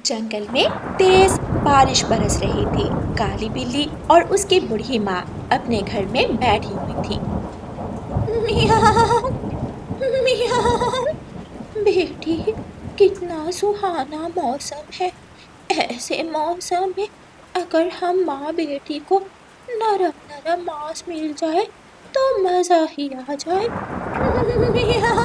जंगल में तेज बारिश बरस रही थी। काली बिल्ली और उसकी बूढ़ी माँ अपने घर में बैठी हुई थी। मियाँ, मियाँ। बेटी, कितना सुहाना मौसम है। ऐसे मौसम में अगर हम माँ बेटी को नरम नरम मांस मिल जाए तो मजा ही आ जाए। मियाँ।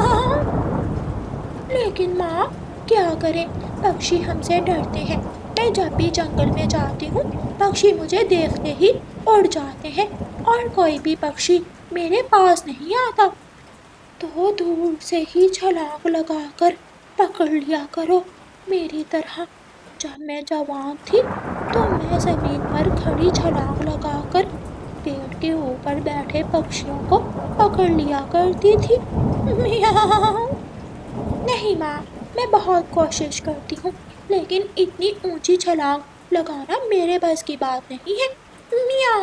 लेकिन माँ, क्या करें, पक्षी हमसे डरते हैं। मैं जब भी जंगल में जाती हूँ पक्षी मुझे देखते ही उड़ जाते हैं और कोई भी पक्षी मेरे पास नहीं आता। तो दूर से ही छलांग लगाकर पकड़ लिया करो मेरी तरह। जब मैं जवान थी तो मैं जमीन पर खड़ी छलांग लगाकर पेड़ के ऊपर बैठे पक्षियों को पकड़ लिया करती थी। मियाँ। नहीं माँ, मैं बहुत कोशिश करती हूँ लेकिन इतनी ऊंची छलांग लगाना मेरे बस की बात नहीं है। मियाँ।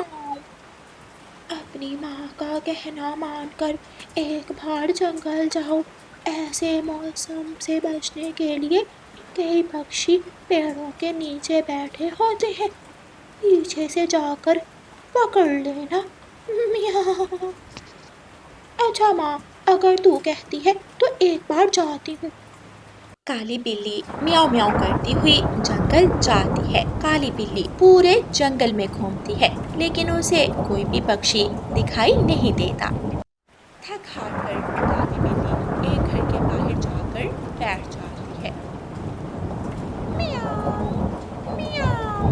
अपनी माँ का कहना मानकर एक बार जंगल जाओ। ऐसे मौसम से बचने के लिए कई पक्षी पेड़ों के नीचे बैठे होते हैं। पीछे से जाकर पकड़ लेना। मियाँ। अच्छा माँ, अगर तू कहती है तो एक बार जाती हूँ। काली बिल्ली म्याऊं म्याऊं करती हुई जंगल जाती है। काली बिल्ली पूरे जंगल में घूमती है लेकिन उसे कोई भी पक्षी दिखाई नहीं देता। थक हार कर काली बिल्ली एक घर के बाहर जाकर बैठ जाती है। म्याऊं, म्याऊं,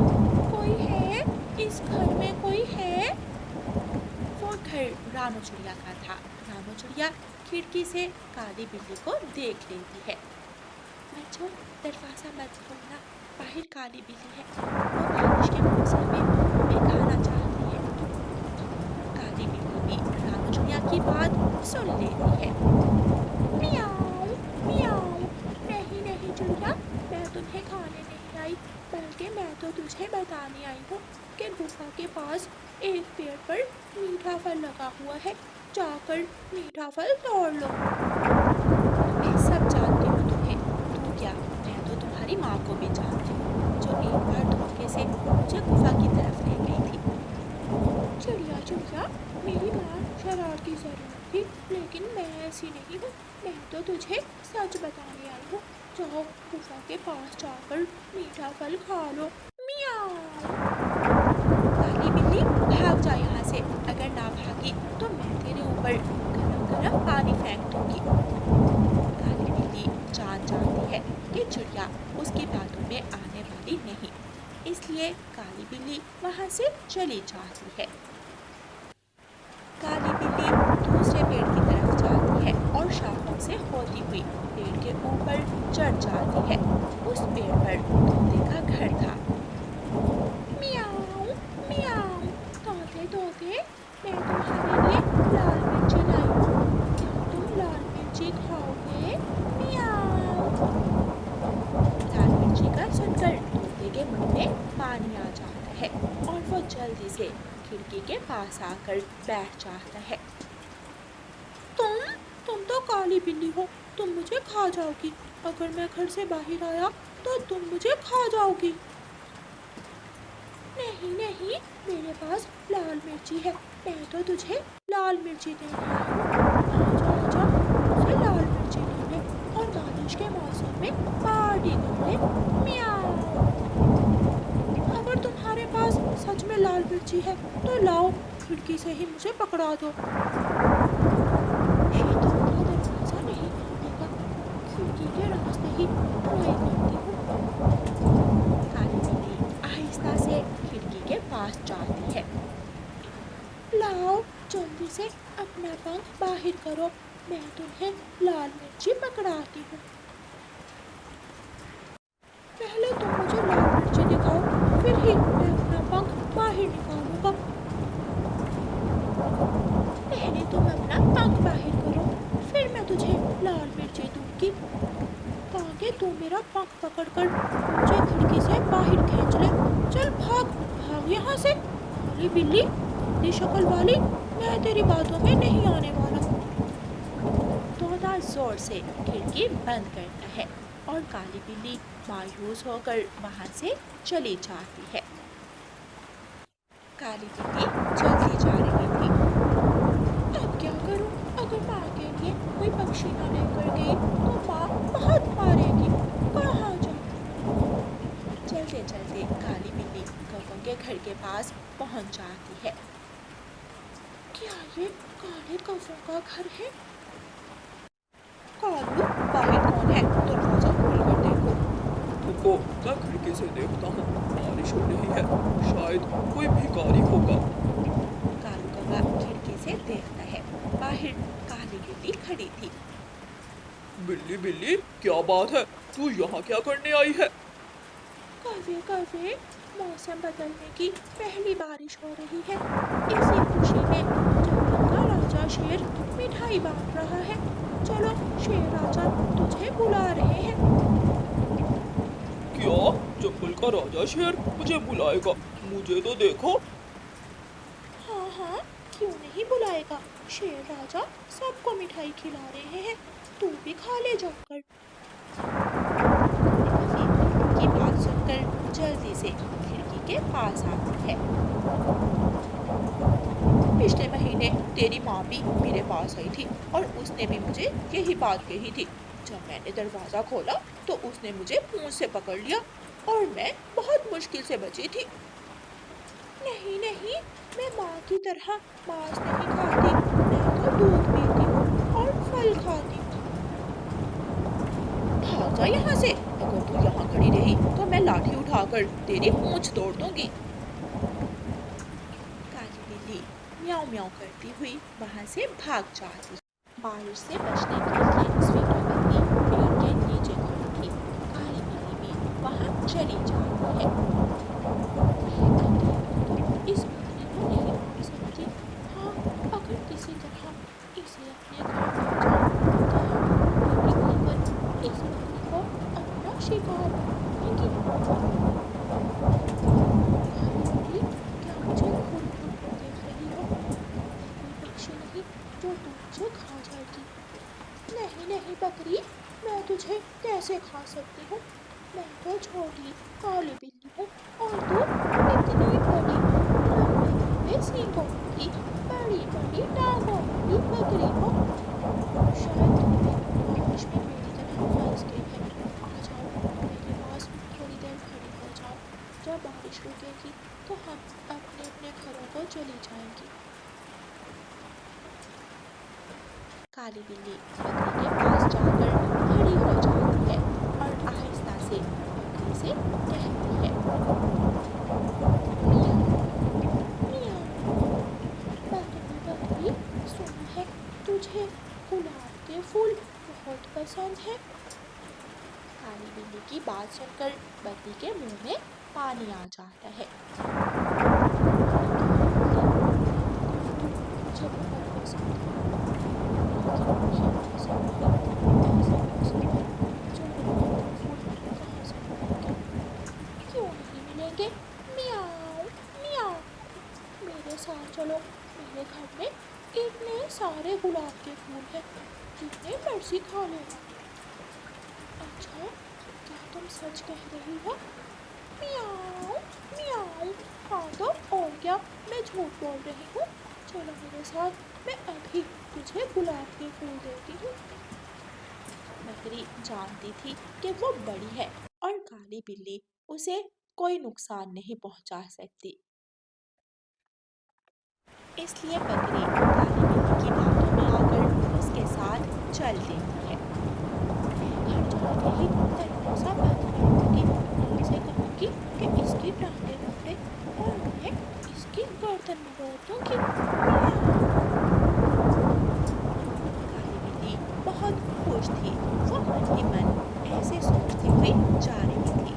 कोई है? इस घर में कोई है? वो घर रानू चिड़िया का था। रानू चिड़िया खिड़की से काली बिल्ली को देख लेती है। बच्चों, दरवाजा मत खोलना, बाहर काली बिल्ली है। वो बारिश के मौसम में हमें खाना चाहती है। काली बिल्ली भी रानू चिड़िया की बात सुन लेती है। मियाऊं, मियाऊं। नहीं नहीं चिड़िया, मैं तुम्हें खाने नहीं आई, बल्कि मैं तो तुझे बताने आई हूँ कि गुफा के पास एक पेड़ पर मीठा फल लगा हुआ है। जाकर मीठा फल तोड़ लो। मैं सब जानती हूँ तुम्हें। तू क्या, मैं तो तुम्हारी माँ को भी जानती हूँ, जो एक बार धोखे से मुझे गुफा की तरफ ले गई थी। चिड़िया चिड़िया, मेरी माँ शरारती जरूर थी लेकिन मैं ऐसी नहीं हूँ। मैं तो तुझे सच बताने आई हूँ। जाओ गुफा के पास जाकर मीठा फल खा लो। मियाऊं। काली बिल्ली, भाग जा यहाँ से। अगर ना भागी तो मैं तेरे ऊपर गरम गरम पानी फेंक दूंगी। काली बिल्ली जान जाती है कि चिड़िया उसकी बातों में आने वाली नहीं, इसलिए काली बिल्ली वहां से चली जाती है। काली बिल्ली दूसरे पेड़ की तरफ जाती है और शाखों से होती हुई पेड़ के ऊपर चढ़ जाती है। उस पेड़ पर तोते का घर था। मियाऊं, मियाऊं। तोते तोते, मैं तुम्हारे लिए लाल मिर्ची लाई हूँ। क्या तुम लाल मिर्ची खाओगे? मियाऊं। लाल मिर्ची का सुनकर तोते के मुंह में पानी आ जाता है और वो जल्दी से खिड़की के पास आकर बैठ जाता है। तुम तुम तो काली बिल्ली हो, तुम मुझे खा जाओगी। अगर मैं घर से बाहर आया तो तुम मुझे खा जाओगी। नहीं नहीं, मेरे पास लाल मिर्ची है। मैं तो तुझे लाल मिर्ची देने आई हूँ। आजा आजा, मुझसे लाल मिर्ची ले ले और बारिश के मौसम में पार्टी कर ले। मियाऊं। अगर तुम्हारे पास सच में लाल मिर्ची है तो लाओ, खिड़की से ही मुझे पकड़ा दो। ये तोता दरवाजा नहीं खोलेगा, खिड़की के रास्ते ही ट्राई करती हूँ। काली बिल्ली आहिस्ता से खिड़की के पास जाती है। लाओ, जल्दी से अपना पंख बाहर करो, मैं तुम्हें लाल मिर्ची पकड़ाती हूँ। पहले तुम मुझे लाल मिर्ची दिखाओ, फिर ही मैं अपना पंख बाहर निकालूंगा। पहले तुम अपना पंख बाहर करो, फिर मैं तुझे लाल मिर्ची दूंगी। ताकि तू मेरा पंख पकड़कर मुझे खिड़की से बाहर खींच ले। चल भाग, भाग यहाँ से। काली बिल्ली, गंदी शक्ल वाली, मैं तेरी बातों में नहीं आने वाला। तोता जोर से खिड़की बंद करता है। और काली बिल्ली मायूस होकर वहां से चली जाती है। काली बिल्ली चलती जा रही थी। अब क्या करूं? अगर माँ के लिए कोई पक्षी ना लेकर गई तो माँ बहुत मारेगी। कहाँ जाऊं? चलते चलते काली बिल्ली कौवों के घर के पास पहुंच जाती है। क्या ये काले कौवों का घर है? कालू, बाहर कौन है? दरवाजा खोल कर देखो। रुको, मैं खिड़की से देखता हूँ। बारिश हो रही है, शायद कोई भिखारी होगा। कालू कौवा खिड़की से देखता है। बाहर काली बिल्ली खड़ी थी। बिल्ली बिल्ली, क्या बात है? तू यहाँ क्या करने आई है? कौवे कौवे, मौसम बदलने की पहली बारिश हो रही है। इसी खुशी में जंगल का राजा शेर मिठाई बांट रहा है। चलो, शेर राजा तुझे बुला रहे हैं। क्या? जंगल का राजा शेर मुझे बुलाएगा? मुझे तो देखो। हाँ हाँ, क्यों नहीं बुलाएगा? शेर राजा सबको मिठाई खिला रहे हैं। तू भी खा ले जाकर। बिल्ली की बात सुनकर जल्दी से खिड़की के पास आती है। पिछले महीने तेरी माँ भी मेरे पास आई थी और उसने भी मुझे यही बात कही थी। जब मैंने दरवाजा खोला तो उसने मुझे पूंछ से पकड़ लिया और मैं बहुत मुश्किल से बची थी। नहीं नहीं, मैं माँ की तरह मांस नहीं खाती। मैं तो दूध पीती हूँ और फल खाती हूँ। भाग जा यहाँ से। अगर तू यहाँ खड़ी रही तो मैं लाठी उठाकर तेरी पूंछ तोड़ दूंगी। काली बिल्ली म्याऊं म्याऊं करती हुई वहां से भाग जाती है। बारिश से बचने के लिए स्वेटर बत्ती पेड़ के नीचे खड़ी थी। काली बिल्ली भी वहां चली जाती है। अकेले तो इस बकरी को नहीं मार सकती। हाँ, अगर किसी तरह इसे अपने घर ले जाऊं तो मेरी मिलकर इस बकरी को अपना शिकार बना लेंगी। काली बिल्ली, क्या मुझे घूर घूर कर देख रही हो? मैं कोई पक्षी नहीं जो तू मुझे खा जाएगी। नहीं नहीं बकरी, मैं तुझे कैसे खा सकती हूँ? मैं तो छोटी काली बिल्ली हूँ और तू इतनी बड़ी लंबे लंबे सींगों वाली बड़ी बड़ी टांगों वाली बकरी हो। शायद तुम भी बारिश में मेरी तरह फंस गई है। आ जाओ मेरे पास, थोड़ी देर खड़ी हो जाओ। जब बारिश रुकेगी तो हम अपने अपने घरों को चली जाएंगी। काली बिल्ली बकरी के पास जाकर खड़ी हो जाती है और आहिस्ता से बकरी से कहती है, मियाऊ मियाऊ। बकरी बकरी, सुना है तुझे गुलाब के फूल बहुत पसंद है। काली बिल्ली की बात सुनकर बकरी के मुंह में पानी आ जाता है। नहीं काली बिल्ली, गुलाब के फूल मुझे बहुत पसंद है, लेकिन ये मौसम नहीं ऐसा मौसम है जो गुलाब के फूल कहाँ से मिलेंगे? क्यों नहीं मिलेंगे? मियाऊ मियाऊ, मेरे साथ चलो। मेरे घर में इतने सारे गुलाब के फूल हैं, जितने मर्जी खा लेना। अच्छा, क्या तुम सच कह रही हो? मियाऊ मियाऊ। हाँ तो और क्या, मैं झूठ बोल रही हूँ? चलो मेरे साथ, मैं अभी तुझे गुलाब के फूल देती हूँ। बकरी जानती थी कि वो बड़ी है और काली बिल्ली उसे कोई नुकसान नहीं पहुंचा सकती। इसलिए बकरी काली बिल्ली की बातों में आकर उसके साथ चल देती है। मैं घर जाते ही दरवाजा बंद कर दूंगी। माँ से कहूंगी कि इसकी टांगें पकड़े और मैं इसकी गर्दन मरोड़ दूंगी। मियाऊ। काली बिल्ली बहुत खुश थी। वो मन ही मन ऐसे सोचती हुई जा रही थी।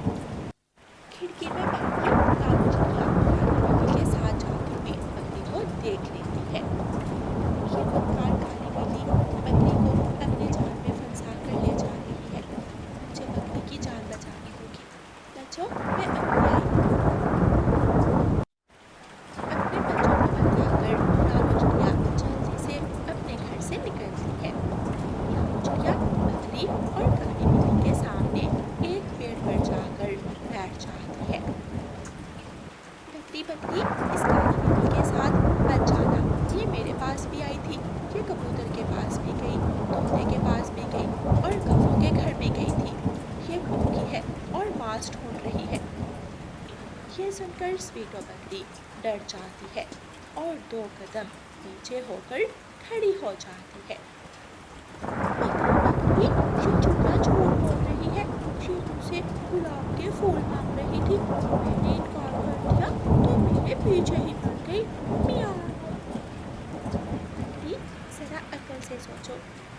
खिड़की में बैठी रानू चिड़िया काली बिल्ली के साथ जाती हुई बकरी को देख लेती है। ये बदकार काली बिल्ली बकरी को अपने जाल में फंसा कर ले जा रही है। मुझे बकरी की जान बचानी होगी। बच्चों, मैं अभी आई हूँ। अपने बच्चों को बतलाकर रानू चिड़िया जल्दी से अपने घर से निकलती है। रानू चिड़िया बकरी और काली बिल्ली के सामने तोते के पास भी गई और कौवों के घर भी गई थी। ये भूखी है और मांस ढूंढ रही है। ये सुनकर स्वीटो बकरी डर जाती है और 2 कदम पीछे होकर खड़ी हो जाती है। बकरी ये चिड़िया झूठ बोल रही है, ये मुझसे गुलाब के फूल मांग रही थी, मैंने इनकार कर दिया तो मेरे पीछे ही पड़ गई। मियाँ। बकरी जरा अकल से सोचो,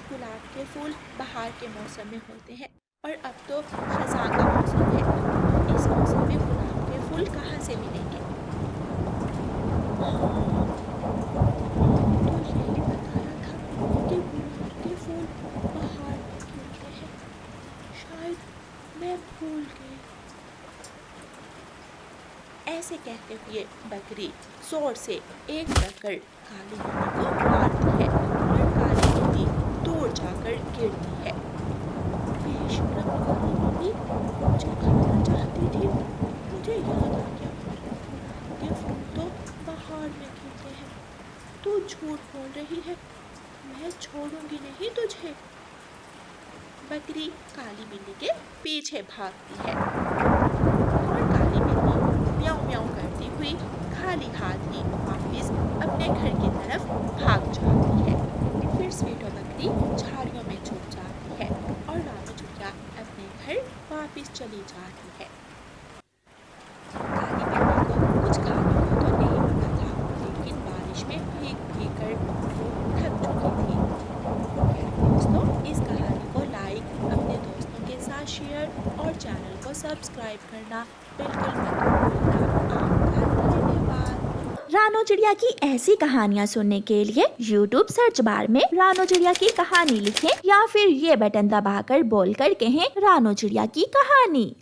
गुलाब के फूल बहार के मौसम में होते हैं और अब तो खज़ां का मौसम है। इस मौसम में गुलाब के फूल कहाँ से मिलेंगे? तो यही बताया था कि गुलाब के फूल बहार में खिलते हैं। शायद मैं भूल गई। ऐसे कहते हुए बकरी जोर से एक टक्कर काली बिल्ली को मारती है और काली बिल्ली दूर जाकर गिरती है। बेशरम काली बिल्ली, मुझे खाना चाहती थी, मुझे याद आ गया, गुलाब के फूल तो बहार में खिलते हैं। तू झूठ बोल रही है, मैं छोड़ूंगी नहीं तुझे। बकरी काली बिल्ली के पीछे भागती है और काली बिल्ली म्याऊं म्याऊं करती हुई खाली हाथ ही वापस अपने घर की तरफ भाग जाती है। फिर स्वीटो बकरी झाड़ियों में छुप जाती है और रानू चिड़िया अपने घर वापस चली जाती है। काली बिल्ली को कुछ खाने को तो नहीं मिला था, लेकिन बारिश में भीग भीग कर वो थक चुकी थी। दोस्तों, इस कहानी को लाइक, अपने दोस्तों के साथ शेयर और चैनल को सब्सक्राइब करना बिल्कुल मत भूलना। आपका धन्यवाद। रानो चिड़िया की ऐसी कहानियाँ सुनने के लिए YouTube सर्च बार में रानो चिड़िया की कहानी लिखें या फिर ये बटन दबाकर बोलकर कहें रानो चिड़िया की कहानी।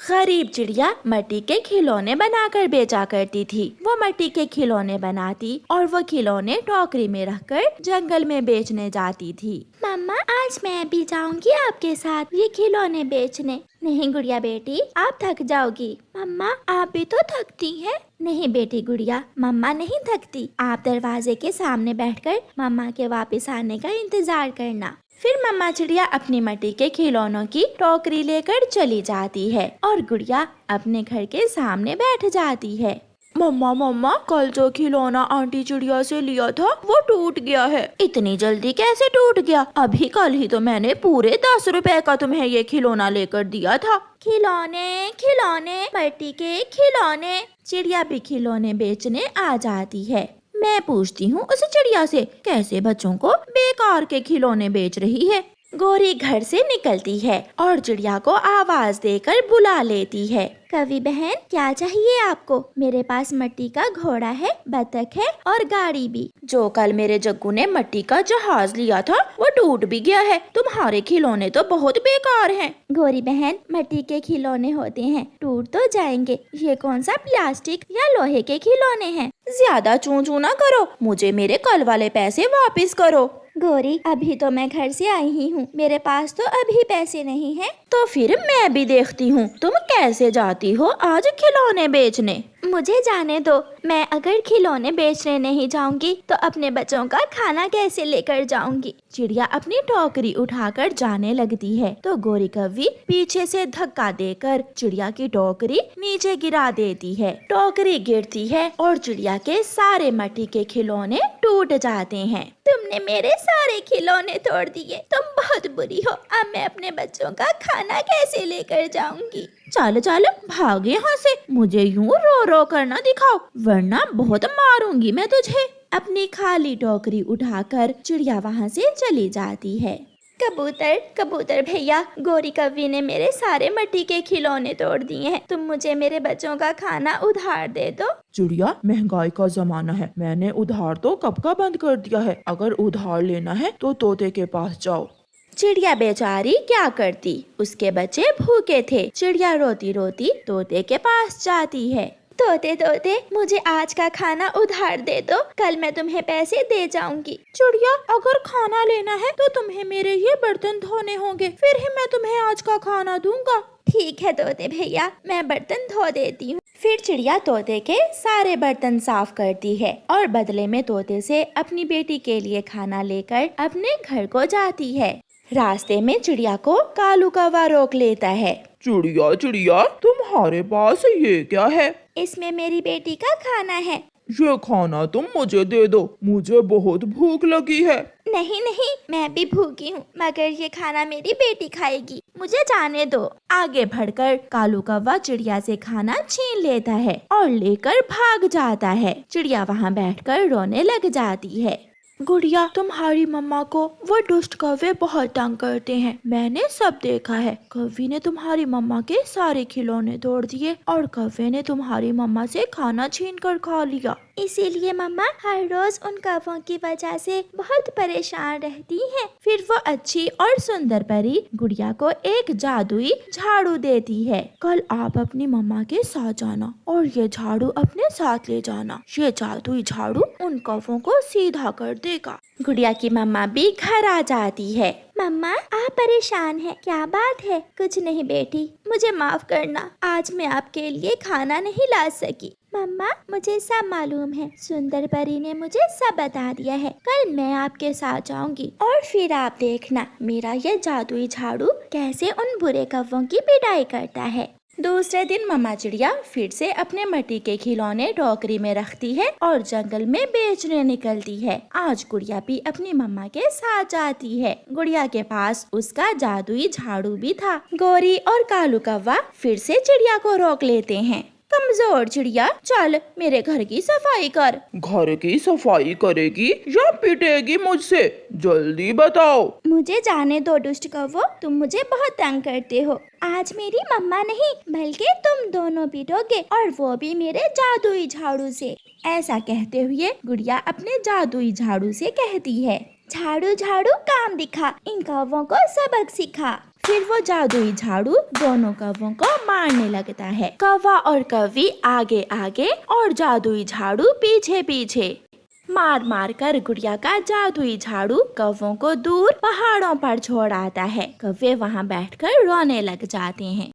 गरीब चिड़िया मिट्टी के खिलौने बनाकर बेचा करती थी। वो मिट्टी के खिलौने बनाती और वो खिलौने टोकरी में रखकर जंगल में बेचने जाती थी। मम्मा, आज मैं भी जाऊंगी आपके साथ ये खिलौने बेचने। नहीं गुड़िया बेटी, आप थक जाओगी। मम्मा, आप भी तो थकती हैं। नहीं बेटी गुड़िया, मम्मा नहीं थकती। आप दरवाजे के सामने बैठकर मम्मा के वापस आने का इंतजार करना। फिर मम्मा चिड़िया अपनी मिट्टी के खिलौनों की टोकरी लेकर चली जाती है और गुड़िया अपने घर के सामने बैठ जाती है। मम्मा मम्मा, कल जो खिलौना आंटी चिड़िया से लिया था वो टूट गया है। इतनी जल्दी कैसे टूट गया? अभी कल ही तो मैंने पूरे 10 रुपए का तुम्हें ये खिलौना लेकर दिया था। खिलौने खिलौने, मिट्टी के खिलौने। चिड़िया भी खिलौने बेचने आ जाती है। मैं पूछती हूँ उस चिड़िया से, कैसे बच्चों को बेकार के खिलौने बेच रही है? गोरी घर से निकलती है और चिड़िया को आवाज देकर बुला लेती है। कवि बहन, क्या चाहिए आपको? मेरे पास मिट्टी का घोड़ा है, बतख है और गाड़ी भी। जो कल मेरे जग्गू ने मिट्टी का जहाज लिया था वो टूट भी गया है। तुम्हारे खिलौने तो बहुत बेकार हैं। गोरी बहन, मिट्टी के खिलौने होते हैं, टूट तो जाएंगे। ये कौन सा प्लास्टिक या लोहे के खिलौने हैं? ज्यादा चू चू ना करो, मुझे मेरे कल वाले पैसे वापस करो। गोरी, अभी तो मैं घर से आई ही हूँ, मेरे पास तो अभी पैसे नहीं हैं। तो फिर मैं भी देखती हूँ तुम कैसे जाती हो आज खिलौने बेचने। मुझे जाने दो, मैं अगर खिलौने बेचने नहीं जाऊंगी तो अपने बच्चों का खाना कैसे लेकर जाऊंगी? चिड़िया अपनी टोकरी उठाकर जाने लगती है तो गोरी कौवी पीछे से धक्का देकर चिड़िया की टोकरी नीचे गिरा देती है। टोकरी गिरती है और चिड़िया के सारे मिट्टी के खिलौने टूट जाते हैं। तुमने मेरे सारे खिलौने तोड़ दिए, तुम बहुत बुरी हो। अब मैं अपने बच्चों का खाना कैसे लेकर जाऊंगी? चलो चलो भाग यहाँ से, मुझे यूं रो रो करना दिखाओ वरना बहुत मारूंगी मैं तुझे। अपनी खाली टोकरी उठाकर चिड़िया वहाँ से चली जाती है। कबूतर कबूतर भैया, गोरी कौवी ने मेरे सारे मिट्टी के खिलौने तोड़ दिए हैं, तुम मुझे मेरे बच्चों का खाना उधार दे दो। चिड़िया, महंगाई का जमाना है, मैंने उधार तो कब का बंद कर दिया है। अगर उधार लेना है तो तोते के पास जाओ। चिड़िया बेचारी क्या करती, उसके बच्चे भूखे थे। चिड़िया रोती रोती तोते के पास जाती है। तोते तोते मुझे आज का खाना उधार दे दो, कल मैं तुम्हें पैसे दे जाऊंगी। चिड़िया, अगर खाना लेना है तो तुम्हें मेरे ये बर्तन धोने होंगे, फिर ही मैं तुम्हें आज का खाना दूंगा। ठीक है तोते भैया, मैं बर्तन धो देती हूँ। फिर चिड़िया तोते के सारे बर्तन साफ करती है और बदले में तोते से अपनी बेटी के लिए खाना लेकर अपने घर को जाती है। रास्ते में चिड़िया को कालू कौवा रोक लेता है। चिड़िया चिड़िया, तुम्हारे पास ये क्या है? इसमें मेरी बेटी का खाना है। ये खाना तुम मुझे दे दो, मुझे बहुत भूख लगी है। नहीं नहीं, मैं भी भूखी हूँ, मगर ये खाना मेरी बेटी खाएगी, मुझे जाने दो। आगे बढ़कर कालू कौवा चिड़िया से खाना छीन लेता है और लेकर भाग जाता है। चिड़िया वहाँ बैठकर रोने लग जाती है। गुड़िया, तुम्हारी मम्मा को वो दुष्ट कौवे बहुत तंग करते हैं, मैंने सब देखा है। कौवे ने तुम्हारी मम्मा के सारे खिलौने तोड़ दिए और कौवे ने तुम्हारी मम्मा से खाना छीन कर खा लिया। इसीलिए मम्मा हर रोज उन कौवों की वजह से बहुत परेशान रहती हैं। फिर वो अच्छी और सुंदर परी गुड़िया को एक जादुई झाड़ू देती है। कल आप अपनी मम्मा के साथ जाना और ये झाड़ू अपने साथ ले जाना। ये जादुई झाड़ू उन कौवों को सीधा कर देगा। गुड़िया की मम्मा भी घर आ जाती है। मम्मा, आप परेशान हैं? क्या बात है? कुछ नहीं बेटी, मुझे माफ करना, आज मैं आपके लिए खाना नहीं ला सकी। मम्मा, मुझे सब मालूम है, सुंदर परी ने मुझे सब बता दिया है। कल मैं आपके साथ जाऊंगी और फिर आप देखना मेरा ये जादुई झाड़ू कैसे उन बुरे कौवों की पिटाई करता है। दूसरे दिन मम्मा चिड़िया फिर से अपने मिट्टी के खिलौने टोकरी में रखती है और जंगल में बेचने निकलती है। आज गुड़िया भी अपनी मम्मा के साथ जाती है। गुड़िया के पास उसका जादुई झाड़ू भी था। गोरी और कालू कौवा फिर से चिड़िया को रोक लेते हैं। कमजोर चिड़िया, चल मेरे घर की सफाई कर। घर की सफाई करेगी या पिटेगी मुझसे? जल्दी बताओ। मुझे जाने दो दुष्ट कौवो, तुम मुझे बहुत तंग करते हो। आज मेरी मम्मा नहीं बल्कि तुम दोनों पिटोगे और वो भी मेरे जादुई झाड़ू से। ऐसा कहते हुए गुड़िया अपने जादुई झाड़ू से कहती है, झाड़ू झाड़ू काम दिखा, इन कौवों को सबक सिखा। फिर वो जादुई झाड़ू दोनों कौवों को मारने लगता है। कौवा और कौवी आगे आगे और जादुई झाड़ू पीछे पीछे। मार मार कर गुड़िया का जादुई झाड़ू कौवों को दूर पहाड़ों पर छोड़ आता है। कौवे वहाँ बैठकर रोने लग जाते हैं।